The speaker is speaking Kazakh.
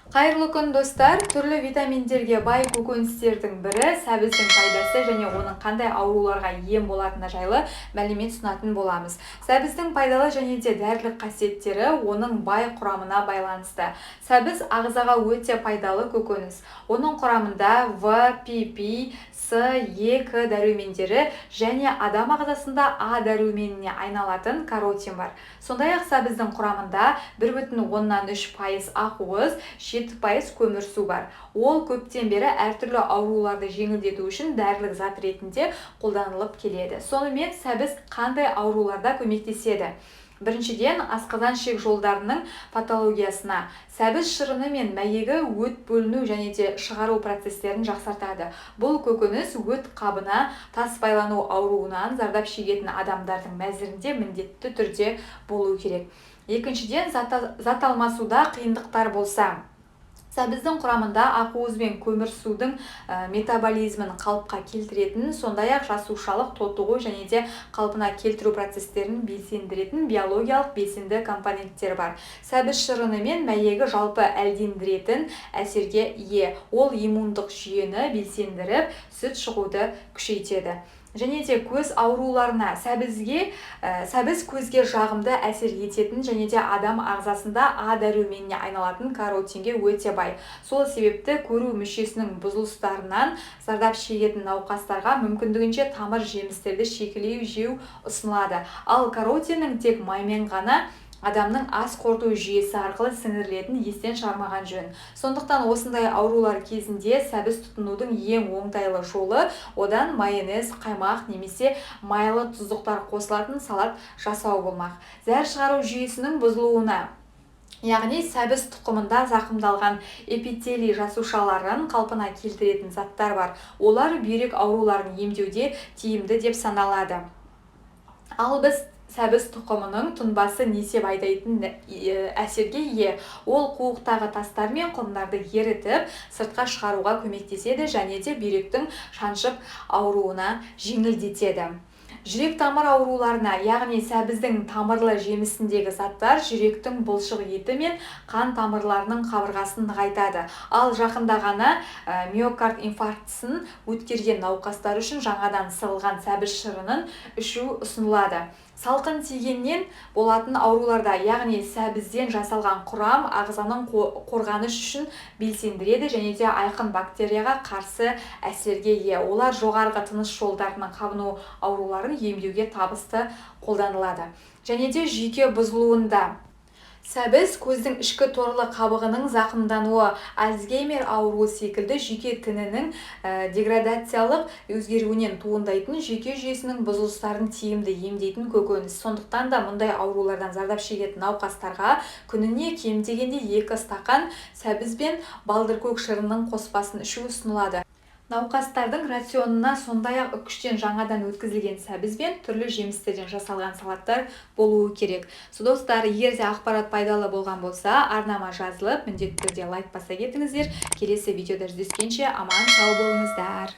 Қайырлы күн достар, түрлі витаминдерге бай көкөністердің бірі сәбіздің пайдасы және оның қандай ауруларға ем болатыны жайлы мәлімет ұсынатын боламыз. Сәбіздің пайдалы және де дәрілік қасиеттері оның бай құрамына байланысты. Сәбіз ағзаға өте пайдалы көкөніс. Оның құрамында В, ПП, С, Е, К дәрумендері және адам ағзасында А дәруменіне айналатын каротин бар. Сондай-ақ сәбіздің құрамында 1,3% ақуыз, 7% көмірсу бар. Ол көптен бері әртүрлі ауруларды жеңілдету үшін дәрілік зат ретінде қолданылып келеді. Сонымен сәбіз қандай ауруларда көмектеседі? Біріншіден, асқазан ішек жолдарының патологиясына. Сәбіз шырыны мен мәйегі өт бөліну және де шығару процестерін жақсартады. Бұл көкөніс өт қабына тас байлану ауруынан зардап шегетін адамдардың мәзірінде міндетті түрде болу керек. Екіншіден, зат алмасуда қиындықтар болса, сәбіздің құрамында ақуыз бен көмірсудың метаболизмін қалыпқа келтіретін, сондай-ақ жасушалық тотығу және де қалпына келтіру процестерін белсендіретін биологиялық белсенді компоненттер бар. Сәбіз шырыны мен мәйегі жалпы әлдендіретін әсерге ие. Ол иммундық жүйені белсендіріп, сүт шығуды күшейтеді. Және де көз ауруларына сәбіз көзге жағымды әсер ететін және де адам ағзасында А дәруменіне айналатын каротинге өте бай. Сол себепті көру мүшесінің бұзылыстарынан зардап шегетін науқастарға мүмкіндігінше тамыр жемістерді шекелей жеу ұсынылады. Ал каротиннің тек маймен ғана адамның ас қорыту жүйесі арқылы сіңірілетін естен шығармаған жөн. Сондықтан осындай аурулар кезінде сәбіз тұтынудың ең оңтайлы жолы одан майонез, қаймақ немесе майлы тұздықтар қосылатын салат жасау болмақ. Зәр шығару жүйесінің бұзылуына, яғни сәбіз тұқымында зақымдалған эпителий жасушаларын қалпына келтіретін заттар бар. Олар бүйрек ауруларын емдеуде тиімді деп саналады. Ал біз сәбіз тұқымының тұнбасы несеп айдайтын әсерге ие. Ол қуықтағы тастар мен құмдарды ерітіп, сыртқа шығаруға көмектеседі және де бүйректің шаншып ауруына жеңілдетеді. Жүрек тамыр ауруларына, яғни сәбіздің тамырлы жемісіндегі заттар жүректің бұлшық еті мен қан тамырларының қабырғасын нығайтады. Ал жақында ғана миокард инфарктісін өткерген науқастар үшін жаңадан сығылған сәбіз шырынын ішу ұсынылады. Салқын тигеннен болатын ауруларда, яғни сәбізден жасалған құрам ағзаның қорғаныш үшін белсендіреді және де айқын бактерияға қарсы әсерге ие. Олар жоғарғы тыныс жолдарының қабыну ауруларын емдеуге табысты қолданылады. Және де жүйке бұзылуында сәбіз көздің ішкі торлы қабығының зақымдануы, Альцгеймер ауруы секілді жүйке тінінің деградациялық өзгеруінен туындайтын жүйке жүйесінің бұзылыстарын тиімді емдейтін көкөніс. Сондықтан да мұндай аурулардан зардап шегетін науқастарға күніне кем дегенде 2 стақан сәбіз бен балдыркөк шырынның қоспасын ішу ұсынылады. Науқастардың рационына сондай-ақ үкіштен жаңадан өткізілген сәбіз бен түрлі жемістерден жасалған салаттар болуы керек. Достар, егер де ақпарат пайдалы болған болса, арнама жазылып, міндетті түрде лайк баса кетіңіздер. Келесі видеода жүздескенше аман сау болыңыздар.